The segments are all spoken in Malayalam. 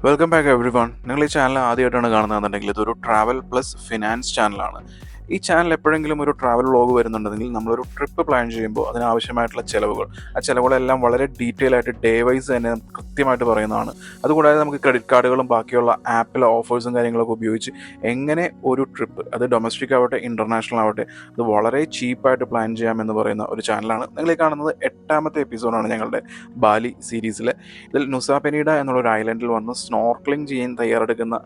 Welcome back every one. നിങ്ങൾ ഈ ചാനൽ ആദ്യമായിട്ടാണ് കാണുന്നതെന്നുണ്ടെങ്കിൽ ഇതൊരു ട്രാവൽ പ്ലസ് ഫിനാൻസ് ചാനലാണ്. ഈ ചാനൽ എപ്പോഴെങ്കിലും ഒരു ട്രാവൽ വ്ളോഗ് വരുന്നുണ്ടെങ്കിൽ നമ്മളൊരു ട്രിപ്പ് പ്ലാൻ ചെയ്യുമ്പോൾ അതിനാവശ്യമായിട്ടുള്ള ചിലവുകൾ, ആ ചിലവുകളെല്ലാം വളരെ ഡീറ്റെയിൽ ആയിട്ട് ഡേ വൈസ് തന്നെ കൃത്യമായിട്ട് പറയുന്നതാണ്. അതുകൂടാതെ നമുക്ക് ക്രെഡിറ്റ് കാർഡുകളും ബാക്കിയുള്ള ആപ്പിലെ ഓഫേഴ്സും കാര്യങ്ങളൊക്കെ ഉപയോഗിച്ച് എങ്ങനെ ഒരു ട്രിപ്പ്, അത് ഡൊമസ്റ്റിക് ആവട്ടെ ഇൻ്റർനാഷണൽ ആവട്ടെ, അത് വളരെ ചീപ്പായിട്ട് പ്ലാൻ ചെയ്യാമെന്ന് പറയുന്ന ഒരു ചാനലാണ്. നിങ്ങൾ ഈ കാണുന്നത് 8ാമത്തെ എപ്പിസോഡാണ് ഞങ്ങളുടെ ബാലി സീരീസിലെ. ഇതിൽ നുസാ പെനീഡ എന്നുള്ളൊരു ഐലൻഡിൽ വന്ന് സ്നോർക്ലിംഗ് ചെയ്യാൻ തയ്യാറെടുക്കുന്ന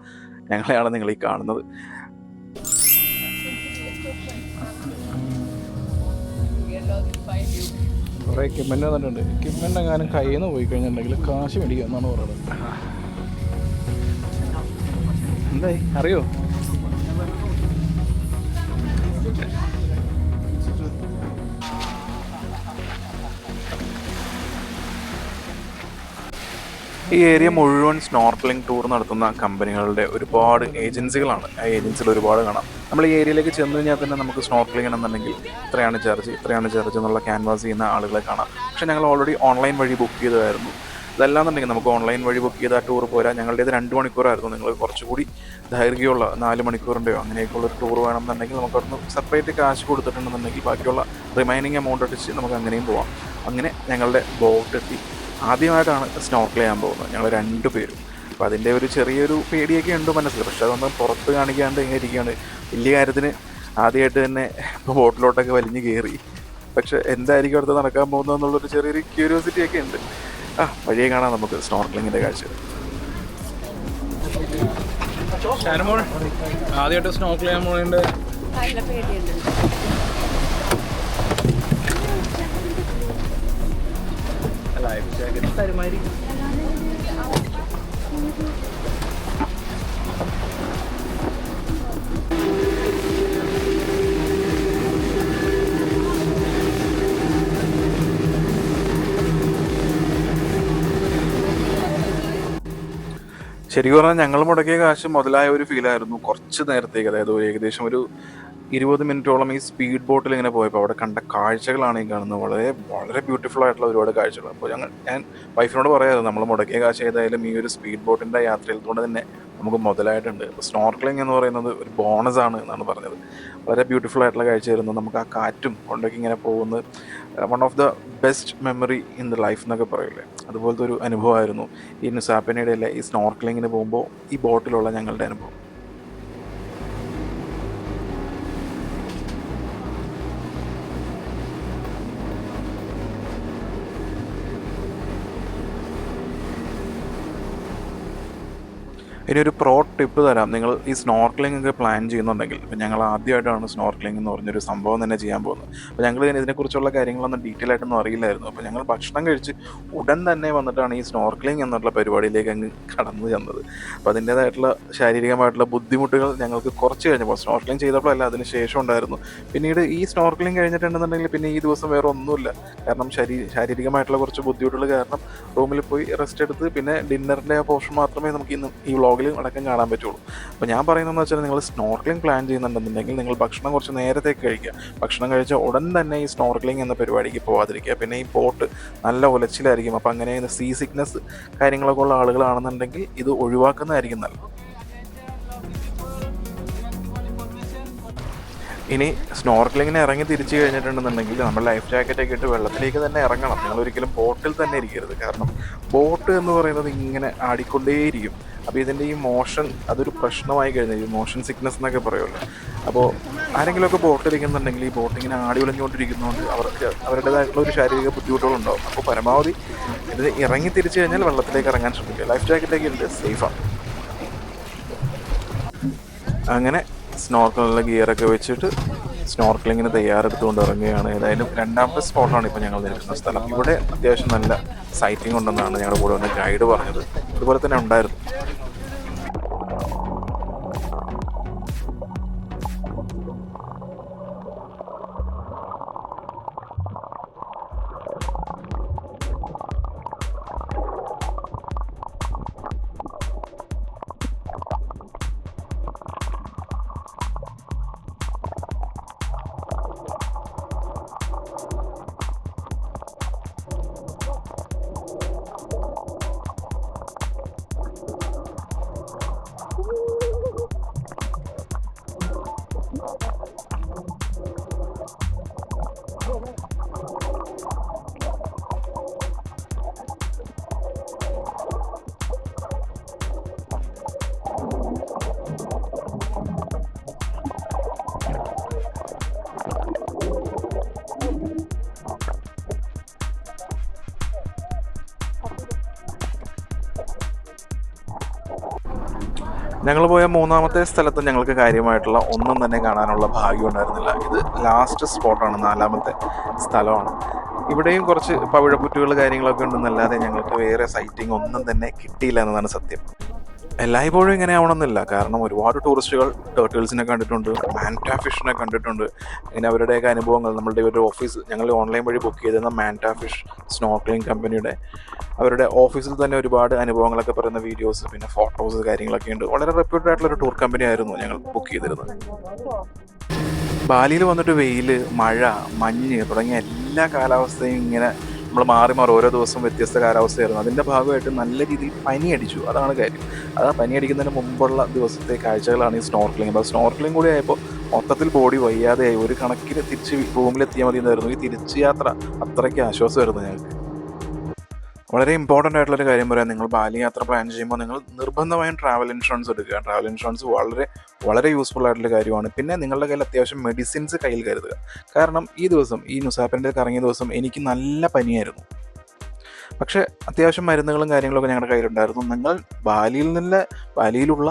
ഞങ്ങളെയാണ് നിങ്ങൾ ഈ കാണുന്നത്. കുറേ കിമ്മൻ്റ് വന്നിട്ടുണ്ട്. കിമ്മൻ്റ് എങ്ങാനും കയ്യിൽ നിന്ന് പോയി കഴിഞ്ഞിട്ടുണ്ടെങ്കിൽ കാശ് മേടിക്കുക എന്നാണ് പറയുന്നത്. എന്തായി അറിയോ? ഈ ഏരിയ മുഴുവൻ സ്നോർക്ലിംഗ് ടൂർ നടത്തുന്ന കമ്പനികളുടെ ഒരുപാട് ഏജൻസികളാണ്. ആ ഏജൻസികൾ ഒരുപാട് കാണാം. നമ്മൾ ഈ ഏരിയയിലേക്ക് ചെന്ന് കഴിഞ്ഞാൽ തന്നെ നമുക്ക് സ്നോർക്ലിംഗ് എന്നുണ്ടെങ്കിൽ ഇത്രയാണ് ചാർജ് എന്നുള്ള ക്യാൻവാസ് ചെയ്യുന്ന ആളുകളെ കാണാം. പക്ഷേ ഞങ്ങൾ ഓൾറെഡി ഓൺലൈൻ വഴി ബുക്ക് ചെയ്തതായിരുന്നു. അതല്ലാന്നുണ്ടെങ്കിൽ നമുക്ക് ഓൺലൈൻ വഴി ബുക്ക് ചെയ്ത ടൂർ പോരാ. ഞങ്ങളുടേത് 2 മണിക്കൂറായിരുന്നു. നിങ്ങൾ കുറച്ചുകൂടി ദൈർഘ്യമുള്ള 4 മണിക്കൂറിൻ്റെയോ അങ്ങനെയൊക്കെയുള്ളൊരു ടൂർ വേണമെന്നുണ്ടെങ്കിൽ നമുക്ക് അവിടുന്ന് സെപ്പറേറ്റ് കാശ് കൊടുത്തിട്ടുണ്ടെന്നുണ്ടെങ്കിൽ ബാക്കിയുള്ള റിമൈനിങ് എമൗണ്ട് അടിച്ച് നമുക്ക് അങ്ങനെയും പോവാം. അങ്ങനെ ഞങ്ങളുടെ ബോട്ട് എത്തി. ആദ്യമായിട്ടാണ് സ്നോർക്കിൾ ചെയ്യാൻ പോകുന്നത് ഞങ്ങൾ 2 പേരും. അപ്പോൾ അതിൻ്റെ ഒരു ചെറിയൊരു പേടിയൊക്കെ ഉണ്ട് മനസ്സിൽ. പക്ഷെ അതൊന്നും പുറത്ത് കാണിക്കാണ്ട് ഇങ്ങനെ ഇരിക്കുകയാണ്. വലിയ കാര്യത്തിന് ആദ്യമായിട്ട് തന്നെ ഇപ്പോൾ ബോട്ടിലോട്ടൊക്കെ വലിഞ്ഞ് കയറി. പക്ഷെ എന്തായിരിക്കും അടുത്ത് നടക്കാൻ പോകുന്നത് എന്നുള്ളൊരു ചെറിയൊരു ക്യൂരിയോസിറ്റി ഒക്കെ ഉണ്ട്. വഴിയെ കാണാം നമുക്ക് സ്നോർക്ലിങ്ങിൻ്റെ കാഴ്ച. ആദ്യമായിട്ട് സ്നോർക്കിൾ ചെയ്യാൻ പോകുന്നുണ്ട്. ലൈഫ് ജാക്കറ്റ് തരുമാതിരി. ശരിക്കും പറഞ്ഞാൽ ഞങ്ങൾ മുടക്കിയ കാശ് മുതലായ ഒരു ഫീലായിരുന്നു കുറച്ച് നേരത്തേക്ക്. അതായത് ഏകദേശം ഒരു 20 മിനിറ്റോളം ഈ സ്പീഡ് ബോട്ടിൽ ഇങ്ങനെ പോയപ്പോൾ അവിടെ കണ്ട കാഴ്ചകളാണ് ഈ കാണുന്നത്. വളരെ വളരെ ബ്യൂട്ടിഫുൾ ആയിട്ടുള്ള ഒരുപാട് കാഴ്ചകൾ. അപ്പോൾ ഞാൻ വൈഫിനോട് പറയാമായിരുന്നു, നമ്മൾ മുടക്കിയ കാശ് ഏതായാലും ഈ ഒരു സ്പീഡ് ബോട്ടിൻ്റെ യാത്രയിൽ കൊണ്ട് തന്നെ നമുക്ക് മുതലായിട്ടുണ്ട്. അപ്പോൾ സ്നോർക്ലിംഗ് എന്ന് പറയുന്നത് ഒരു ബോണസാണ് എന്നാണ് പറഞ്ഞത്. വളരെ ബ്യൂട്ടിഫുൾ ആയിട്ടുള്ള കാഴ്ചയായിരുന്നു. നമുക്ക് ആ കാറ്റും കൊണ്ടൊക്കെ ഇങ്ങനെ പോകുന്നത് one of the best memory in the life എന്നൊക്കെ പറയില്ലേ, അതുപോലത്തെ ഒരു അനുഭവമായിരുന്നു ഈ നുസാ പെനീഡയിലെ ഈ സ്നോർക്ലിങ്ങിന് പോകുമ്പോൾ ഈ ബോട്ടിലുള്ള ഞങ്ങളുടെ അനുഭവം. ഇനി ഒരു പ്രോ ടിപ്പ് തരാം. നിങ്ങൾ ഈ സ്നോർക്ലിംഗ് ഒക്കെ പ്ലാൻ ചെയ്യുന്നുണ്ടെങ്കിൽ, ഇപ്പം ഞങ്ങൾ ആദ്യമായിട്ടാണ് സ്നോർക്ലിംഗ് എന്ന് പറഞ്ഞൊരു സംഭവം തന്നെ ചെയ്യാൻ പോകുന്നത്. അപ്പോൾ ഞങ്ങൾ ഇതിനെക്കുറിച്ചുള്ള കാര്യങ്ങളൊന്നും ഡീറ്റെയിൽ ആയിട്ടൊന്നും അറിയില്ലായിരുന്നു. അപ്പോൾ ഞങ്ങൾ ഭക്ഷണം കഴിച്ച് ഉടൻ തന്നെ വന്നിട്ടാണ് ഈ സ്നോർക്ലിംഗ് എന്നുള്ള പരിപാടിയിലേക്ക് അങ്ങ് കടന്നു ചെന്നത്. അപ്പോൾ അതിൻ്റേതായിട്ടുള്ള ശാരീരികമായിട്ടുള്ള ബുദ്ധിമുട്ടുകൾ ഞങ്ങൾക്ക് കുറച്ച് കഴിഞ്ഞപ്പോൾ, സ്നോർക്ലിംഗ് ചെയ്തപ്പോഴല്ല അതിന് ശേഷം ഉണ്ടായിരുന്നു. പിന്നീട് ഈ സ്നോർക്ലിംഗ് കഴിഞ്ഞിട്ടുണ്ടെന്നുണ്ടെങ്കിൽ പിന്നെ ഈ ദിവസം വേറെ ഒന്നുമില്ല. കാരണം ശാരീരികമായിട്ടുള്ള കുറച്ച് ബുദ്ധിമുട്ടുകൾ കാരണം റൂമിൽ പോയി റെസ്റ്റ് എടുത്ത് പിന്നെ ഡിന്നറിൻ്റെ ആ പോർഷൻ മാത്രമേ നമുക്ക് ഇന്ന് ഈ വ്ളോഗിൽ അടക്കം കാണാൻ പറ്റുള്ളൂ. അപ്പോൾ ഞാൻ പറയുന്നതെന്ന് വെച്ചാൽ, നിങ്ങൾ സ്നോർക്ലിംഗ് പ്ലാൻ ചെയ്യുന്നുണ്ടെന്നുണ്ടെങ്കിൽ നിങ്ങൾ ഭക്ഷണം കുറച്ച് നേരത്തേക്ക് കഴിക്കുക. ഭക്ഷണം കഴിച്ച ഉടൻ തന്നെ ഈ സ്നോർക്ലിംഗ് എന്ന പരിപാടിക്ക് പോകാതിരിക്കുക. പിന്നെ ഈ ബോട്ട് നല്ല ഉലച്ചിലായിരിക്കും. അപ്പോൾ അങ്ങനെ സീ സിക്നസ് കാര്യങ്ങളൊക്കെ ഉള്ള ആളുകളാണെന്നുണ്ടെങ്കിൽ ഇത് ഒഴിവാക്കുന്നതായിരിക്കും നല്ലത്. ഇനി സ്നോർക്ലിങ്ങിന് ഇറങ്ങി തിരിച്ചു കഴിഞ്ഞിട്ടുണ്ടെന്നുണ്ടെങ്കിൽ നമ്മൾ ലൈഫ് ജാക്കറ്റൊക്കെ ഇട്ട് വെള്ളത്തിലേക്ക് തന്നെ ഇറങ്ങണം. നിങ്ങൾ ഒരിക്കലും ബോട്ടിൽ തന്നെ ഇരിക്കരുത്. കാരണം ബോട്ട് എന്ന് പറയുന്നത് ഇങ്ങനെ ആടിക്കൊണ്ടേയിരിക്കും. അപ്പോൾ ഇതിൻ്റെ ഈ മോഷൻ അതൊരു പ്രശ്നമായി കഴിഞ്ഞാൽ, ഈ മോഷൻ സിക്നസ് എന്നൊക്കെ പറയുമല്ലോ. അപ്പോൾ ആരെങ്കിലുമൊക്കെ ബോട്ടിലിരിക്കുന്നുണ്ടെങ്കിൽ ഈ ബോട്ടിങ്ങനെ ആടി ഉലഞ്ഞുകൊണ്ടിരിക്കുന്നതുകൊണ്ട് അവർക്ക് അവരുടേതായിട്ടുള്ള ഒരു ശാരീരിക ബുദ്ധിമുട്ടുകളുണ്ടാവും. അപ്പോൾ പരമാവധി ഇത് ഇറങ്ങി തിരിച്ചു കഴിഞ്ഞാൽ വെള്ളത്തിലേക്ക് ഇറങ്ങാൻ ശ്രമിക്കുക. ലൈഫ് ജാക്കറ്റൊക്കെ ഉണ്ട്, സേഫാണ്. അങ്ങനെ സ്നോർക്കലിൻ്റെ ഗിയറൊക്കെ വെച്ചിട്ട് സ്നോർക്കലിങ്ങിന് തയ്യാറെടുത്തുകൊണ്ട് ഇറങ്ങുകയാണ്. ഏതായാലും 2ാമത്തെ സ്പോട്ടാണ് ഇപ്പോൾ ഞങ്ങൾ നിൽക്കുന്ന സ്ഥലം. ഇവിടെ അത്യാവശ്യം നല്ല സൈറ്റിംഗ് ഉണ്ടെന്നാണ് ഞങ്ങളുടെ കൂടെ വന്ന ഗൈഡ് പറഞ്ഞത്. അതുപോലെ തന്നെ ഉണ്ടായിരുന്നു. ഞങ്ങൾ പോയ മൂന്നാമത്തെ സ്ഥലത്ത് ഞങ്ങൾക്ക് കാര്യമായിട്ടുള്ള ഒന്നും തന്നെ കാണാനുള്ള ഭാഗ്യം ഉണ്ടായിരുന്നില്ല. ഇത് ലാസ്റ്റ് സ്പോട്ടാണ്, 4ാമത്തെ സ്ഥലമാണ്. ഇവിടെയും കുറച്ച് പവിഴപ്പുറ്റുകൾ കാര്യങ്ങളൊക്കെ ഉണ്ടെന്നല്ലാതെ ഞങ്ങൾക്ക് വേറെ സൈറ്റിംഗ് ഒന്നും തന്നെ കിട്ടിയില്ല എന്നതാണ് സത്യം. എല്ലായ്പ്പോഴും ഇങ്ങനെ ആവണമെന്നില്ല, കാരണം ഒരുപാട് ടൂറിസ്റ്റുകൾ ടേർട്ടിൽസിനെ കണ്ടിട്ടുണ്ട്, മാൻറ്റാ ഫിഷിനെ കണ്ടിട്ടുണ്ട്. ഇങ്ങനെ അവരുടെയൊക്കെ അനുഭവങ്ങൾ, നമ്മളുടെ ഒരു ഓഫീസ് ഞങ്ങൾ ഓൺലൈൻ വഴി ബുക്ക് ചെയ്തിരുന്ന മാൻറ്റാ ഫിഷ് സ്നോർക്ലിംഗ് കമ്പനിയുടെ അവരുടെ ഓഫീസിൽ തന്നെ ഒരുപാട് അനുഭവങ്ങളൊക്കെ പറയുന്ന വീഡിയോസ്, പിന്നെ ഫോട്ടോസ് കാര്യങ്ങളൊക്കെ ഉണ്ട്. വളരെ റെപ്യൂട്ടഡ് ആയിട്ടുള്ള ഒരു ടൂർ കമ്പനി ആയിരുന്നു ഞങ്ങൾ ബുക്ക് ചെയ്തിരുന്നത്. ബാലിയിൽ വന്നിട്ട് വെയിൽ, മഴ, മഞ്ഞ് തുടങ്ങിയ എല്ലാ കാലാവസ്ഥയും ഇങ്ങനെ നമ്മൾ മാറി മാറി ഓരോ ദിവസവും വ്യത്യസ്ത കാലാവസ്ഥയായിരുന്നു. അതിൻ്റെ ഭാഗമായിട്ട് നല്ല രീതിയിൽ പനി അടിച്ചു, അതാണ് കാര്യം. അത് പനി അടിക്കുന്നതിന് മുമ്പുള്ള ദിവസത്തെ കാഴ്ചകളാണ് ഈ സ്നോർക്ലിംഗ്. അപ്പോൾ സ്നോർക്ലിംഗ് കൂടി ആയപ്പോൾ മൊത്തത്തിൽ ബോഡി വയ്യാതെയായി. ഒരു കണക്കിന് തിരിച്ച് റൂമിലെത്തിയാൽ മതി എന്നായിരുന്നു. ഈ തിരിച്ച് യാത്ര അത്രയ്ക്ക് ആശ്വാസമായിരുന്നു ഞങ്ങൾക്ക്. വളരെ ഇമ്പോർട്ടൻ്റ് ആയിട്ടുള്ളൊരു കാര്യം പറയാം, നിങ്ങൾ ബാലി യാത്ര പ്ലാൻ ചെയ്യുമ്പോൾ നിങ്ങൾ നിർബന്ധമായും ട്രാവൽ ഇൻഷുറൻസ് എടുക്കുക. ട്രാവൽ ഇൻഷുറൻസ് വളരെ വളരെ യൂസ്ഫുൾ ആയിട്ടുള്ള കാര്യമാണ്. പിന്നെ നിങ്ങളുടെ കയ്യിൽ അത്യാവശ്യം മെഡിസിൻസ് കയ്യിൽ കരുതുക. കാരണം ഈ ദിവസം, ഈ നുസാപ്പിൻ്റെ കറങ്ങിയ ദിവസം എനിക്ക് നല്ല പനിയായിരുന്നു. പക്ഷേ അത്യാവശ്യം മരുന്നുകളും കാര്യങ്ങളൊക്കെ ഞങ്ങളുടെ കയ്യിലുണ്ടായിരുന്നു. നിങ്ങൾ ബാലിയിലുള്ള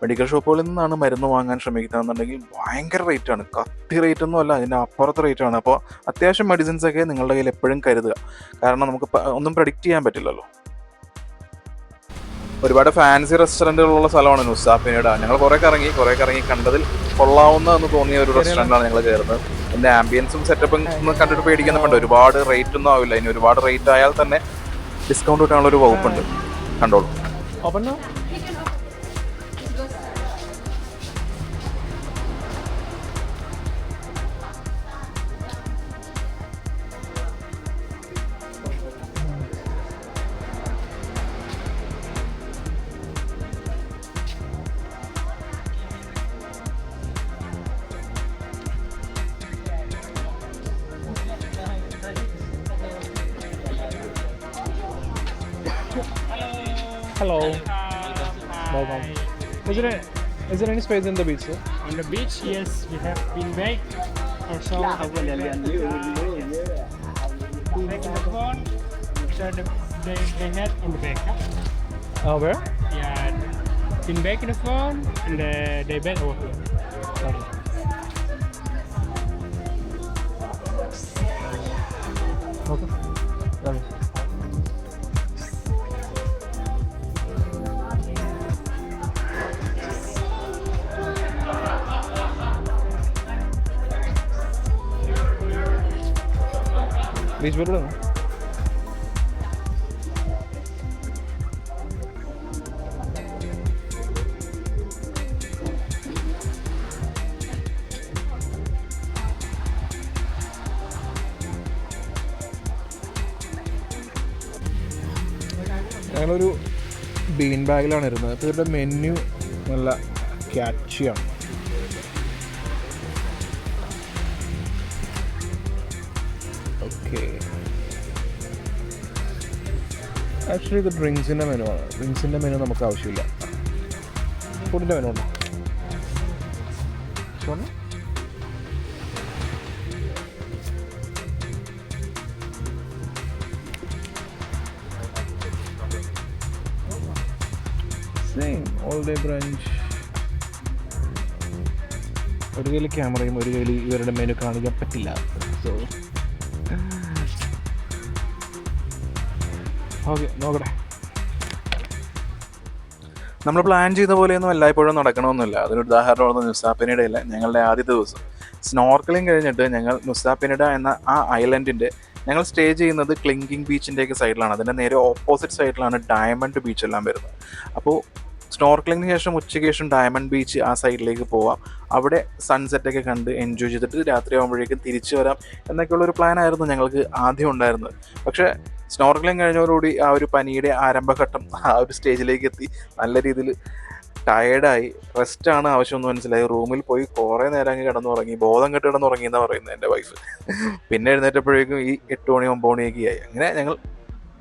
മെഡിക്കൽ ഷോപ്പുകളിൽ നിന്നാണ് മരുന്ന് വാങ്ങാൻ ശ്രമിക്കുന്നതെന്നുണ്ടെങ്കിൽ ഭയങ്കര റേറ്റാണ്. കത്തി റേറ്റ് ഒന്നും അല്ല, അതിൻ്റെ അപ്പുറത്തെ റേറ്റാണ്. അപ്പോൾ അത്യാവശ്യം മെഡിസിൻസൊക്കെ നിങ്ങളുടെ കയ്യിൽ എപ്പോഴും കരുതുക. കാരണം നമുക്ക് ഒന്നും പ്രഡിക്റ്റ് ചെയ്യാൻ പറ്റില്ലല്ലോ. ഒരുപാട് ഫാൻസി റെസ്റ്റോറൻറ്റുകളുള്ള സ്ഥലമാണ് നുസാപ്പിനീഡ. ഞങ്ങൾ കുറേ കറങ്ങി കണ്ടതിൽ കൊള്ളാവുന്ന എന്ന് തോന്നിയ ഒരു റെസ്റ്റോറൻറ്റാണ് ഞങ്ങൾ കയറുന്നത്. എൻ്റെ ആംബിയൻസും സെറ്റപ്പും ഒന്ന് കണ്ടിട്ട് പേടിക്കുന്നുണ്ട്. ഒരുപാട് റേറ്റ് ഒന്നും ആവില്ല. ഇനി ഒരുപാട് റേറ്റ് ആയാൽ തന്നെ ഡിസ്കൗണ്ട് കിട്ടാനുള്ളൊരു വകുപ്പുണ്ട്, കണ്ടോളൂ. Hello. Welcome. Is there any space in the beach, sir? On the beach, yes, we have been back. Also, back in the phone. So they had in the back. Where? Yeah, been back in the phone and they back over here. Okay. Okay. Beach ബോട്ടിലാണോ? ഞങ്ങളൊരു ബീൻ ബാഗിലാണ് ഇരുന്നത്. അപ്പോൾ ഇവരുടെ മെനു നല്ല ക്യാച്ചിയാണ്. ഓക്കെ, ആക്ച്വലി ഇത് ഡ്രിങ്ക്സിൻ്റെ മെനു ആണ്. ഡ്രിങ്ക്സിൻ്റെ മെനു നമുക്ക് ആവശ്യമില്ല. ഫുഡിൻ്റെ മെനു ഉണ്ടോ? Same all day brunch. ഒരു കയ്യിൽ ക്യാമറയും ഒരു കയ്യിൽ ഇവരുടെ മെനു കാണിക്കാൻ പറ്റില്ല. സോ ഓക്കെ, നോക്കട്ടെ. നമ്മൾ പ്ലാൻ ചെയ്ത പോലെയൊന്നും എല്ലായ്പ്പോഴും നടക്കണമെന്നില്ല. അതിനൊരു ഉദാഹരണമാണ് നുസാപ്പിനിഡയിലെ ഞങ്ങളുടെ ആദ്യത്തെ ദിവസം. സ്നോർക്കലിംഗ് കഴിഞ്ഞിട്ട് ഞങ്ങൾ നുസാപ്പിനിഡ എന്ന ആ ഐലൻഡിൻ്റെ ഞങ്ങൾ സ്റ്റേ ചെയ്യുന്നത് ക്ലിങ്കിങ് ബീച്ചിൻ്റെയൊക്കെ സൈഡിലാണ്. അതിൻ്റെ നേരെ ഓപ്പോസിറ്റ് സൈഡിലാണ് ഡയമണ്ട് ബീച്ച് എല്ലാം വരുന്നത്. അപ്പോൾ സ്നോർക്കലിങ്ങിന് ശേഷം ഉച്ചയ്ക്ക് ശേഷം ഡയമണ്ട് ബീച്ച് ആ സൈഡിലേക്ക് പോവാം. അവിടെ സൺസെറ്റൊക്കെ കണ്ട് എൻജോയ് ചെയ്തിട്ട് രാത്രി ആകുമ്പോഴേക്കും തിരിച്ചു വരാം എന്നൊക്കെയുള്ളൊരു പ്ലാനായിരുന്നു ഞങ്ങൾക്ക് ആദ്യം ഉണ്ടായിരുന്നത്. പക്ഷേ സ്നോർക്കലിംഗ് കഴിഞ്ഞതോടുകൂടി ആ ഒരു പനിയുടെ ആരംഭഘട്ടം ആ ഒരു സ്റ്റേജിലേക്ക് എത്തി. നല്ല രീതിയിൽ ടയേർഡായി, റെസ്റ്റാണ് ആവശ്യമെന്ന് മനസ്സിലായി. റൂമിൽ പോയി കുറേ നേരം അങ്ങ് കിടന്നുറങ്ങി, ബോധം കെട്ട് കിടന്നുറങ്ങി എന്നാണ് പറയുന്നത് എൻ്റെ വൈഫ്. പിന്നെ എഴുന്നേറ്റപ്പോഴേക്കും ഈ 8 മണി 9 മണിയൊക്കെ ആയി. അങ്ങനെ ഞങ്ങൾ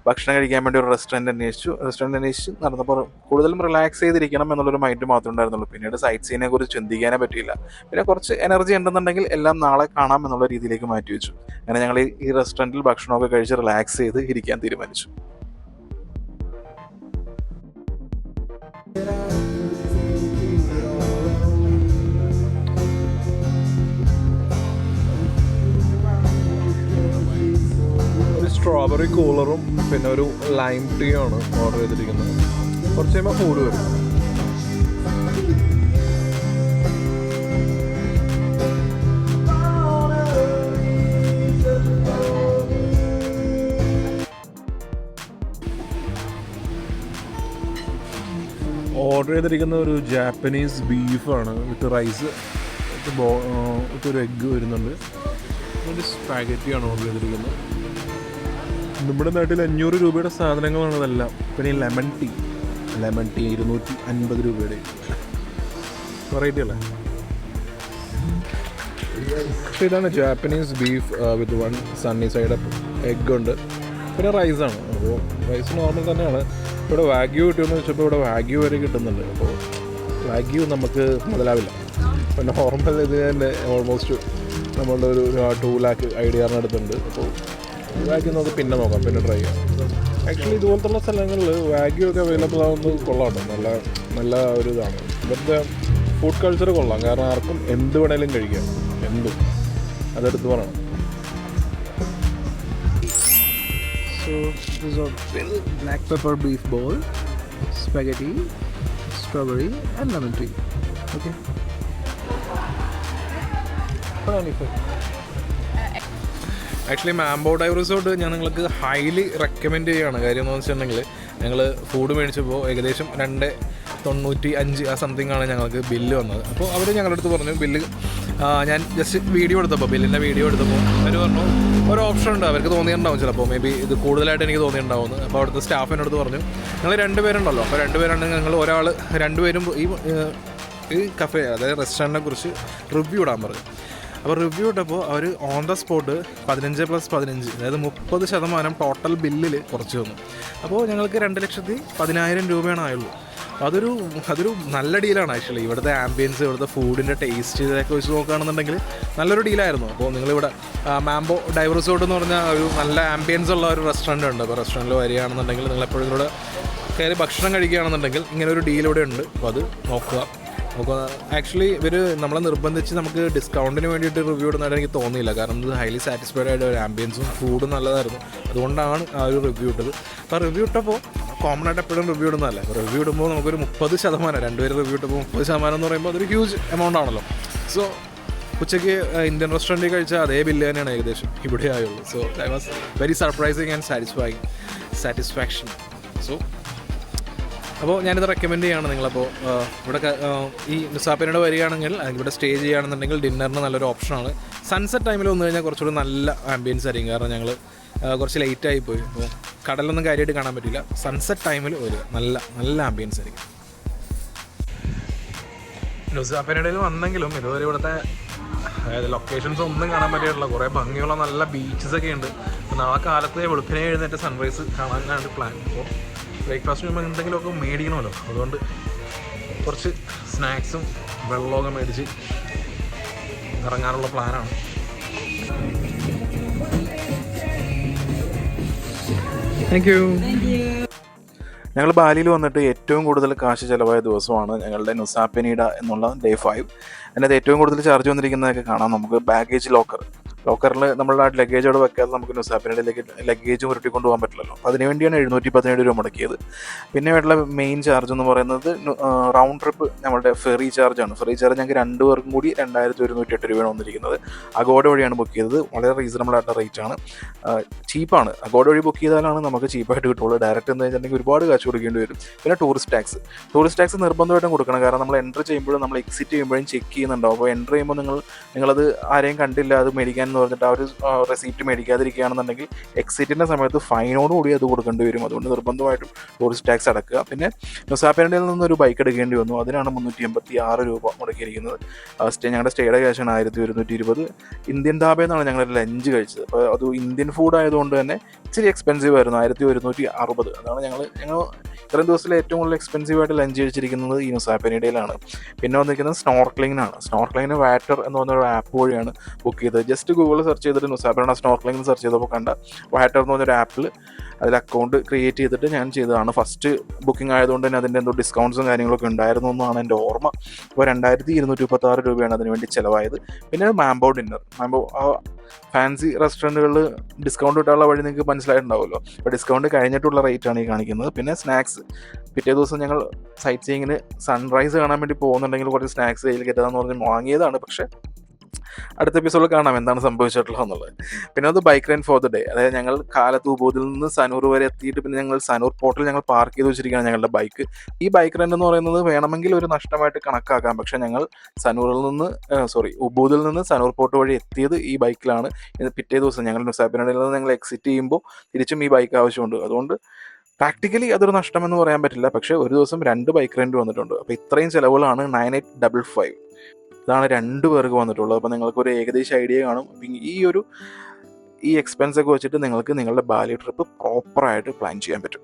ഭക്ഷണം കഴിക്കാൻ വേണ്ടി ഒരു റെസ്റ്റോറൻറ്റ് അന്വേഷിച്ച് നടന്നപ്പോൾ കൂടുതലും റിലാക്സ് ചെയ്തിരിക്കണം എന്നുള്ളൊരു മൈൻഡ് മാത്രമേ ഉണ്ടായിരുന്നുള്ളൂ. പിന്നീട് സൈറ്റ് സീനെ കുറിച്ച് ചിന്തിക്കാനേ പറ്റിയില്ല. പിന്നെ കുറച്ച് എനർജി ഉണ്ടെന്നുണ്ടെങ്കിൽ എല്ലാം നാളെ കാണാം എന്നുള്ള രീതിയിലേക്ക് മാറ്റി വെച്ചു. അങ്ങനെ ഞങ്ങൾ ഈ റെസ്റ്റോറൻറ്റിൽ ഭക്ഷണമൊക്കെ കഴിച്ച് റിലാക്സ് ചെയ്ത് ഇരിക്കാൻ തീരുമാനിച്ചു. സ്ട്രോബെറി കൂളറും പിന്നെ ഒരു ലൈം ടീയും ആണ് ഓർഡർ ചെയ്തിരിക്കുന്നത്. കുറച്ച് കഴിയുമ്പോൾ ഫുഡ് വരും. ഓർഡർ ചെയ്തിരിക്കുന്ന ഒരു ജാപ്പനീസ് ബീഫാണ് വിത്ത് റൈസ് വിത്ത് ഒരു എഗ്ഗ് വരുന്നുണ്ട്. ഒരു സ്പാഗറ്റിയാണ് ഓർഡർ ചെയ്തിരിക്കുന്നത്. നമ്മുടെ നാട്ടിൽ 500 രൂപയുടെ സാധനങ്ങളാണ് ഇതെല്ലാം. പിന്നെ ഈ ലെമൺ ടീ 250 രൂപയുടെ വെറൈറ്റി അല്ലേ. പക്ഷേ ഇതാണ് ജാപ്പനീസ് ബീഫ് വിത്ത് 1 സണ്ണി സൈഡ് എഗ് ഉണ്ട്. പിന്നെ റൈസാണ്. അപ്പോൾ റൈസ് നോർമൽ തന്നെയാണ്. ഇവിടെ വാഗ്യൂ കിട്ടുമെന്ന് വെച്ചപ്പോൾ ഇവിടെ വാഗ്യൂ വരെ കിട്ടുന്നുണ്ട്. അപ്പോൾ വാഗ്യൂ നമുക്ക് മുതലാവില്ല. അപ്പോൾ നോർമൽ ഇത് തന്നെ ഓൾമോസ്റ്റ് നമ്മളുടെ ഒരു 2 lakh ഐഡിയാറിന് അടുത്തുണ്ട്. അപ്പോൾ വാഗ്യൂ നമുക്ക് പിന്നെ നോക്കാം, പിന്നെ ട്രൈ ചെയ്യാം. ആക്ച്വലി ഇതുപോലത്തുള്ള സ്ഥലങ്ങളിൽ വാഗ്യൂ ഒക്കെ അവൈലബിൾ ആവുന്നത് കൊള്ളാം. നല്ല ഒരു ഇതാണ്. ഇവിടുത്തെ ഫുഡ് കൾച്ചർ കൊള്ളാം. കാരണം ആർക്കും എന്ത് വേണേലും കഴിക്കാം, എന്തും. അതെടുത്ത് പറയണം. So this is a black pepper beef bowl, spaghetti, strawberry and lemon tea. Okay. Actually mambo dive resort ഞാൻ നിങ്ങൾക്ക് ഹൈലി റെക്കമെൻഡ് ചെയ്യുകയാണ്. കാര്യം എന്ന് വെച്ചിട്ടുണ്ടെങ്കിൽ ഞങ്ങൾ ഫുഡ് മേടിച്ചപ്പോൾ ഏകദേശം 295 ആ സംതിങ് ആണ് ഞങ്ങൾക്ക് ബില്ല് വന്നത്. അപ്പോൾ അവർ ഞങ്ങളുടെ അടുത്ത് പറഞ്ഞു ബില്ല് ഞാൻ ജസ്റ്റ് വീഡിയോ എടുത്തപ്പോൾ ബില്ലിൻ്റെ വീഡിയോ എടുത്തപ്പോൾ അവർ പറഞ്ഞു ഒരു ഓപ്ഷൻ ഉണ്ട്. അവർക്ക് തോന്നിയിട്ടുണ്ടാവും ചിലപ്പോൾ മേ ബി ഇത് കൂടുതലായിട്ട് എനിക്ക് തോന്നിയിട്ടുണ്ടാവുമെന്ന്. അപ്പോൾ അവിടുത്തെ സ്റ്റാഫിൻ്റെ അടുത്ത് പറഞ്ഞു ഞങ്ങൾ 2 പേരുണ്ടല്ലോ, അപ്പോൾ 2 പേരുണ്ടെങ്കിൽ ഞങ്ങൾ രണ്ടുപേരും ഈ കഫേ അതായത് റെസ്റ്റോറൻറ്റിനെ കുറിച്ച് റിവ്യൂ ഇടാൻ പറഞ്ഞു. അപ്പോൾ റിവ്യൂ ഇട്ടപ്പോൾ അവർ ഓൺ ദ സ്പോട്ട് 15+15 അതായത് 30% ടോട്ടൽ ബില്ലിൽ കുറച്ച് തന്നു. അപ്പോൾ ഞങ്ങൾക്ക് 2,10,000 രൂപയാണ് ആയുള്ളൂ. അതൊരു നല്ല ഡീലാണ് ആക്ച്വലി. ഇവിടുത്തെ ആംബിയൻസ്, ഇവിടുത്തെ ഫുഡിൻ്റെ ടേസ്റ്റ് ഇതൊക്കെ വെച്ച് നോക്കുകയാണെന്നുണ്ടെങ്കിൽ നല്ലൊരു ഡീലായിരുന്നു. അപ്പോൾ നിങ്ങളിവിടെ മാംബോ ഡൈവ് റിസോർട്ട് എന്ന് പറഞ്ഞാൽ ഒരു നല്ല ആംബിയൻസ് ഉള്ള ഒരു റെസ്റ്റോറൻറ്റ് ഉണ്ട്. അപ്പോൾ റെസ്റ്റോറൻറ്റിൽ വരികയാണെന്നുണ്ടെങ്കിൽ നിങ്ങളെപ്പോഴും ഇവിടെ കയറി ഭക്ഷണം കഴിക്കുകയാണെന്നുണ്ടെങ്കിൽ ഇങ്ങനെ ഒരു ഡീൽ ഇവിടെ ഉണ്ട്. അപ്പോൾ അത് നോക്കുക. ആക്ച്വലി ഇവർ നമ്മളെ നിർബന്ധിച്ച് നമുക്ക് ഡിസ്കൗണ്ടിന് വേണ്ടിയിട്ട് റിവ്യൂ ഇടുന്നതായിട്ട് എനിക്ക് തോന്നിയില്ല. കാരണം ഇത് ഹൈലി സാറ്റിസ്ഫൈഡ് ആയിട്ട് ഒരു ആംബിയൻസും ഫുഡും നല്ലതായിരുന്നു. അതുകൊണ്ടാണ് ആ ഒരു റിവ്യൂ ഇട്ടത്. അപ്പോൾ റിവ്യൂ ഇട്ടപ്പോൾ കോമൺ ആയിട്ട് എപ്പോഴും റിവ്യൂ ഇടുന്നതല്ല. റിവ്യൂ ഇടുമ്പോൾ നമുക്കൊരു 30%, 2 പേര് റിവ്യൂ ഇട്ടപ്പോൾ 30% എന്ന് പറയുമ്പോൾ അതൊരു ഹ്യൂജ് എമൗണ്ട് ആണല്ലോ. സോ ഉച്ചയ്ക്ക് ഇന്ത്യൻ റെസ്റ്റോറൻറ്റിൽ കഴിച്ച അതേ ബില്ല് തന്നെയാണ് ഏകദേശം ഇവിടെ ആയുള്ളൂ. So that was very surprising and satisfaction. So അപ്പോൾ ഞാനിത് റെക്കമെൻഡ് ചെയ്യുകയാണ്. നിങ്ങളപ്പോൾ ഇവിടെ ഈ നുസാപ്പേനോട് വരികയാണെങ്കിൽ ഇവിടെ സ്റ്റേ ചെയ്യുകയാണെന്നുണ്ടെങ്കിൽ ഡിന്നറിന് നല്ലൊരു ഓപ്ഷനാണ്. സൺസെറ്റ് ടൈമിൽ വന്നു കഴിഞ്ഞാൽ കുറച്ചുകൂടി നല്ല ആംബിയൻസ് ആയിരിക്കും. കാരണം ഞങ്ങൾ കുറച്ച് ലേറ്റായി പോയി. അപ്പോൾ കടലൊന്നും കാര്യമായിട്ട് കാണാൻ പറ്റില്ല. സൺസെറ്റ് ടൈമിൽ വരിക, നല്ല ആംബിയൻസ് ആയിരിക്കും. നുസാപ്പേനോടയിൽ വന്നെങ്കിലും ഇതുവരെ ഇവിടുത്തെ അതായത് ലൊക്കേഷൻസ് ഒന്നും കാണാൻ പറ്റിയിട്ടില്ല. കുറേ ഭംഗിയുള്ള നല്ല ബീച്ചസൊക്കെ ഉണ്ട്. അപ്പോൾ നാളെ കാലത്ത് വെളുപ്പിനെ എഴുന്നേറ്റ് സൺറൈസ് കാണാനാണ് പ്ലാൻ. അപ്പോൾ ബ്രേക്ക്ഫാസ്റ്റ് ചെയ്യുമ്പോൾ എന്തെങ്കിലുമൊക്കെ മേടിക്കണമല്ലോ. അതുകൊണ്ട് കുറച്ച് സ്നാക്സും വെള്ളമൊക്കെ മേടിച്ച് ഇറങ്ങാനുള്ള പ്ലാനാണ്. Thank you. ഞങ്ങൾ ബാലിയിൽ വന്നിട്ട് ഏറ്റവും കൂടുതൽ കാശ് ചിലവായ ദിവസമാണ് ഞങ്ങളുടെ നുസാപ്പെനീഡ എന്നുള്ള ഡേ 5. അതിനകത്ത് ഏറ്റവും കൂടുതൽ ചാർജ് വന്നിരിക്കുന്നതൊക്കെ കാണാം. നമുക്ക് ബാഗേജ് ലോക്കറിൽ നമ്മളുടെ ലഗേജ് അവിടെ വെക്കാതെ നമുക്ക് നുസാപ്പെനീഡയിലേക്ക് ലഗേജ് ഉരുട്ടിക്കൊണ്ട് പോകാൻ പറ്റില്ലല്ലോ. അപ്പോൾ അതിനുവേണ്ടിയാണ് 717 രൂപ മുടക്കിയത്. പിന്നെ ആയിട്ടുള്ള മെയിൻ ചാർജ് എന്ന് പറയുന്നത് റൗണ്ട് ട്രിപ്പ് നമ്മളുടെ ഫെറി ചാർജാണ്. ഫെറി ചാർജ് ഞങ്ങൾക്ക് 2 പേർക്കും കൂടി 2108 രൂപയാണ് വന്നിരിക്കുന്നത്. അഗോഡ വഴിയാണ് ബുക്ക് ചെയ്തത്. വളരെ റീസണബിൾ ആയിട്ടുള്ള റേറ്റാണ്, ചീപ്പാണ്. അഗോഡ വഴി ബുക്ക് ചെയ്താലാണ് നമുക്ക് ചീപ്പായിട്ട് കിട്ടുള്ളൂ. ഡയറക്റ്റ് എന്ന് വെച്ചിട്ടുണ്ടെങ്കിൽ ഒരുപാട് കാശ് കൊടുക്കേണ്ടി വരും. പിന്നെ ടൂറിസ്റ്റ് ടാക്സ് നിർബന്ധമായിട്ടും കൊടുക്കണം. കാരണം നമ്മൾ എൻ്റർ ചെയ്യുമ്പോഴും നമ്മൾ എക്സിറ്റ് ചെയ്യുമ്പോഴും ചെക്ക് ചെയ്യുന്നുണ്ടാവും. അപ്പോൾ എൻ്റർ ചെയ്യുമ്പോൾ നിങ്ങളത് ആരെയും കണ്ടില്ല, അത് മേടിക്കാൻ എന്ന് പറഞ്ഞിട്ട് ആ ഒരു റെസീപ്റ്റ് മേടിക്കാതിരിക്കുകയാണെന്നുണ്ടെങ്കിൽ എക്സിറ്റിൻ്റെ സമയത്ത് ഫൈനോടുകൂടി അത് കൊടുക്കേണ്ടി വരും. അതുകൊണ്ട് നിർബന്ധമായിട്ടും ടൂറിസ്റ്റ് ടാക്സ് അടക്കുക. പിന്നെ നുസാപെരണ്ടയിൽ നിന്നൊരു ബൈക്ക് എടുക്കേണ്ടി വന്നു. അതിനാണ് 386 രൂപ മുടക്കിയിരിക്കുന്നത്. ഞങ്ങളുടെ സ്റ്റേയുടെ ക്യാഷാണ് 1220. ഇന്ത്യൻ ധാബയെന്നാണ് ഞങ്ങൾ ലഞ്ച് കഴിച്ചത്. അപ്പോൾ അത് ഇന്ത്യൻ ഫുഡ് ആയതുകൊണ്ട് തന്നെ ഇച്ചിരി എക്സ്പെൻസീവ് ആയിരുന്നു, 1160. അതാണ് ഞങ്ങൾ ഇത്രയും ദിവസത്തിൽ ഏറ്റവും കൂടുതൽ എക്സ്പെൻസീവായിട്ട് ലഞ്ച് കഴിച്ചിരിക്കുന്നത് ഈ നുസാപെരണ്ടയിലാണ്. പിന്നെ വന്നിരിക്കുന്നത് സ്നോർക്ലിങ്ങിനാണ്. സ്നോർക്ലിങ്ങിന് വാറ്റർ എന്ന് പറഞ്ഞൊരു ആപ്പ് വഴിയാണ് ബുക്ക് ചെയ്തത്. ജസ്റ്റ് ഗൂഗിളിൽ സെർച്ച് ചെയ്തിട്ട് നുസാപെരണ്ട സ്നോർക്ലിംഗ് സെർച്ച് ചെയ്തപ്പോൾ കണ്ട വാറ്റർ എന്ന് പറഞ്ഞൊരു ആപ്പിൽ അതിൽ അക്കൗണ്ട് ക്രിയേറ്റ് ചെയ്തിട്ട് ഞാൻ ചെയ്തതാണ്. ഫസ്റ്റ് ബുക്കിംഗ് ആയതുകൊണ്ട് തന്നെ അതിൻ്റെ എന്തോ ഡിസ്കൗണ്ട്സും കാര്യങ്ങളൊക്കെ ഉണ്ടായിരുന്നു എന്നാണ് എൻ്റെ ഓർമ്മ. അപ്പോൾ 2236 രൂപയാണ് അതിന് വേണ്ടി ചിലവായത്. പിന്നെ മാംബോ ഡിന്നർ, ഫാൻസി റെസ്റ്റോറൻറ്റുകളിൽ ഡിസ്കൗണ്ട് കിട്ടാനുള്ള വഴി നിങ്ങൾക്ക് മനസ്സിലായിട്ടുണ്ടാവുമല്ലോ. അപ്പോൾ ഡിസ്കൗണ്ട് കഴിഞ്ഞിട്ടുള്ള റേറ്റാണ് ഈ കാണിക്കുന്നത്. പിന്നെ സ്നാക്സ്, പിറ്റേ ദിവസം ഞങ്ങൾ സൈറ്റ് സീയിങ്ങിന് സൺറൈസ് കാണാൻ വേണ്ടി പോകുന്നുണ്ടെങ്കിൽ കുറച്ച് സ്നാക്സ് കയ്യിൽ കരുതാമെന്ന് പറഞ്ഞ് വാങ്ങിയതാണ്. പക്ഷേ അടുത്ത എപ്പിസോഡിൽ കാണാം എന്താണ് സംഭവിച്ചിട്ടുള്ളത് എന്നുള്ളത്. പിന്നെ അത് bike ride for the day, അതായത് ഞങ്ങൾ കാലത്ത് ഉബൂദിൽ നിന്ന് സനൂർ വരെ എത്തിയിട്ട് പിന്നെ ഞങ്ങൾ സനൂർ പോർട്ടിൽ ഞങ്ങൾ പാർക്ക് ചെയ്ത് വെച്ചിരിക്കുകയാണ് ഞങ്ങളുടെ ബൈക്ക്. ഈ ബൈക്ക് റൈഡ് എന്ന് പറയുന്നത് വേണമെങ്കിൽ ഒരു നഷ്ടമായിട്ട് കണക്കാക്കാം. പക്ഷേ ഞങ്ങൾ ഉബൂദിൽ നിന്ന് സനൂർ പോർട്ട് വഴി എത്തിയത് ഈ ബൈക്കിലാണ്. പിറ്റേ ദിവസം ഞങ്ങൾ നുസാപെരണ്ടയിൽ നിന്ന് ഞങ്ങൾ എക്സിറ്റ് ചെയ്യുമ്പോൾ തിരിച്ചും ഈ ബൈക്ക് ആവശ്യമുണ്ട്. അതുകൊണ്ട് പ്രാക്ടിക്കലി അതൊരു നഷ്ടമെന്ന് പറയാൻ പറ്റില്ല. പക്ഷേ ഒരു ദിവസം 2 ബൈക്ക് റെന്റ് വന്നിട്ടുണ്ട്. അപ്പോൾ ഇത്രയും ചിലവുകളാണ് 9855. ഇതാണ് 2 പേർക്ക് വന്നിട്ടുള്ളത്. അപ്പോൾ നിങ്ങൾക്കൊരു ഏകദേശം ഐഡിയ കാണും. ഈ എക്സ്പെൻസ് ഒക്കെ വെച്ചിട്ട് നിങ്ങൾക്ക് നിങ്ങളുടെ ബാലി ട്രിപ്പ് പ്രോപ്പറായിട്ട് പ്ലാൻ ചെയ്യാൻ പറ്റും.